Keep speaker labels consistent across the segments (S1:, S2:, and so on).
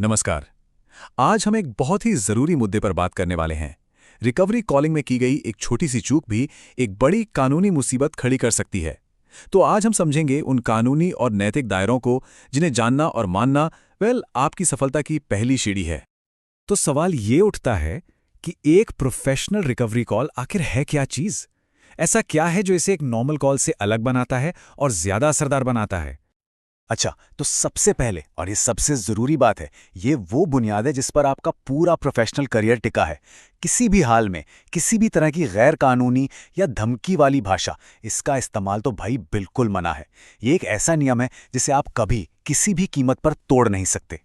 S1: नमस्कार। आज हम एक बहुत ही जरूरी मुद्दे पर बात करने वाले हैं। रिकवरी कॉलिंग में की गई एक छोटी सी चूक भी एक बड़ी कानूनी मुसीबत खड़ी कर सकती है। तो आज हम समझेंगे उन कानूनी और नैतिक दायरों को जिन्हें जानना और मानना आपकी सफलता की पहली सीढ़ी है।
S2: तो सवाल ये उठता है कि एक प्रोफेशनल रिकवरी कॉल आखिर है क्या चीज? ऐसा क्या है जो इसे एक नॉर्मल कॉल से अलग बनाता है और ज्यादा असरदार बनाता है?
S3: अच्छा, तो सबसे पहले और ये सबसे ज़रूरी बात है, ये वो बुनियाद है जिस पर आपका पूरा प्रोफेशनल करियर टिका है। किसी भी हाल में, किसी भी तरह की गैर कानूनी या धमकी वाली भाषा, इसका इस्तेमाल तो भाई बिल्कुल मना है। ये एक ऐसा नियम है जिसे आप कभी, किसी भी कीमत पर तोड़ नहीं सकते।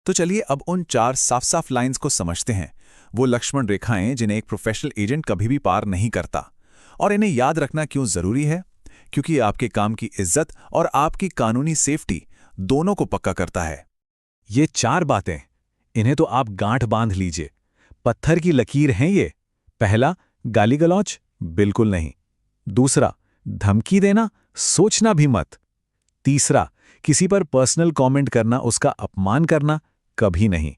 S1: तो चलिए अब उन 4 साफ साफ लाइंस को समझते हैं। वो लक्ष्मण रेखाएं जिन्हें एक प्रोफेशनल एजेंट कभी भी पार नहीं करता। और इन्हें याद रखना क्यों जरूरी है? क्योंकि आपके काम की इज्जत और आपकी कानूनी सेफ्टी दोनों को पक्का करता है।
S2: ये 4 बातें, इन्हें तो आप गांठ बांध लीजिए। पत्थर की लकीर हैं ये। पहला, गाली गलौज बिल्कुल नहीं। दूसरा, धमकी देना सोचना भी मत। तीसरा, किसी पर पर्सनल कमेंट करना, उसका अपमान करना कभी नहीं।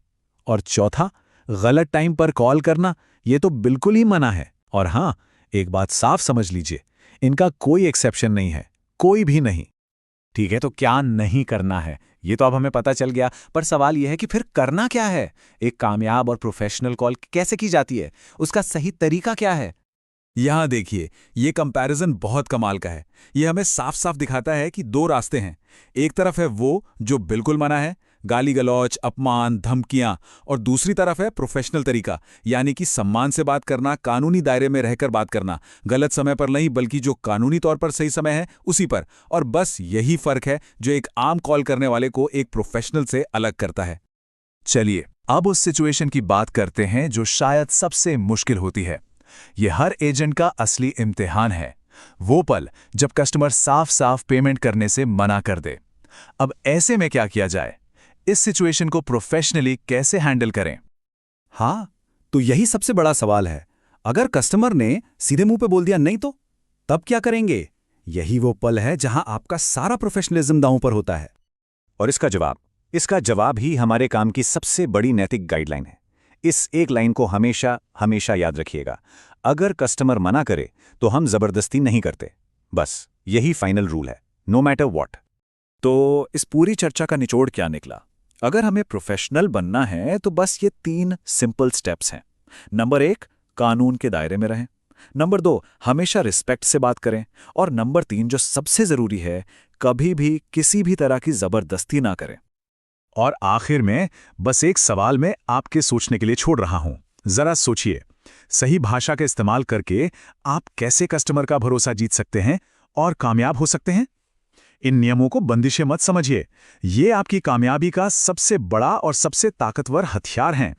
S2: और चौथा, गलत टाइम पर कॉल करना, ये तो बिल्कुल ही मना है। और हां, एक बात साफ समझ लीजिए, इनका कोई एक्सेप्शन नहीं है, कोई भी नहीं।
S3: ठीक है, तो क्या नहीं करना है ये तो अब हमें पता चल गया, पर सवाल यह है कि फिर करना क्या है? एक कामयाब और प्रोफेशनल कॉल कैसे की जाती है? उसका सही तरीका क्या है?
S1: यहां देखिए, ये कंपैरिजन बहुत कमाल का है। ये हमें साफ साफ दिखाता है कि 2 रास्ते हैं। एक तरफ है वो जो बिल्कुल मना है, गाली गलौज, अपमान, धमकियां, और दूसरी तरफ है प्रोफेशनल तरीका, यानी कि सम्मान से बात करना, कानूनी दायरे में रहकर बात करना, गलत समय पर नहीं बल्कि जो कानूनी तौर पर सही समय है उसी पर। और बस यही फर्क है जो एक आम कॉल करने वाले को एक प्रोफेशनल से अलग करता है। चलिए अब उस सिचुएशन की बात करते हैं जो शायद सबसे मुश्किल होती है। ये हर एजेंट का असली इम्तिहान है। वो पल जब कस्टमर साफ साफ पेमेंट करने से मना कर दे। अब ऐसे में क्या किया जाए? इस सिचुएशन को प्रोफेशनली कैसे हैंडल करें?
S2: हाँ, तो यही सबसे बड़ा सवाल है। अगर कस्टमर ने सीधे मुंह पे बोल दिया नहीं, तो तब क्या करेंगे? यही वो पल है जहां आपका सारा प्रोफेशनलिज्म दांव पर होता है।
S3: और इसका जवाब ही हमारे काम की सबसे बड़ी नैतिक गाइडलाइन है। इस एक लाइन को हमेशा हमेशा याद रखिएगा। अगर कस्टमर मना करे तो हम जबरदस्ती नहीं करते। बस यही फाइनल रूल है, नो मैटर व्हाट।
S1: तो इस पूरी चर्चा का निचोड़ क्या निकला? अगर हमें प्रोफेशनल बनना है तो बस ये 3 सिंपल स्टेप्स हैं। नंबर 1, कानून के दायरे में रहें। नंबर 2, हमेशा रिस्पेक्ट से बात करें। और नंबर 3, जो सबसे जरूरी है, कभी भी किसी भी तरह की जबरदस्ती ना करें।
S2: और आखिर में बस एक सवाल मैं आपके सोचने के लिए छोड़ रहा हूं। जरा सोचिए, सही भाषा का इस्तेमाल करके आप कैसे कस्टमर का भरोसा जीत सकते हैं और कामयाब हो सकते हैं? इन नियमों को बंदिशें मत समझिए। ये आपकी कामयाबी का सबसे बड़ा और सबसे ताकतवर हथियार हैं।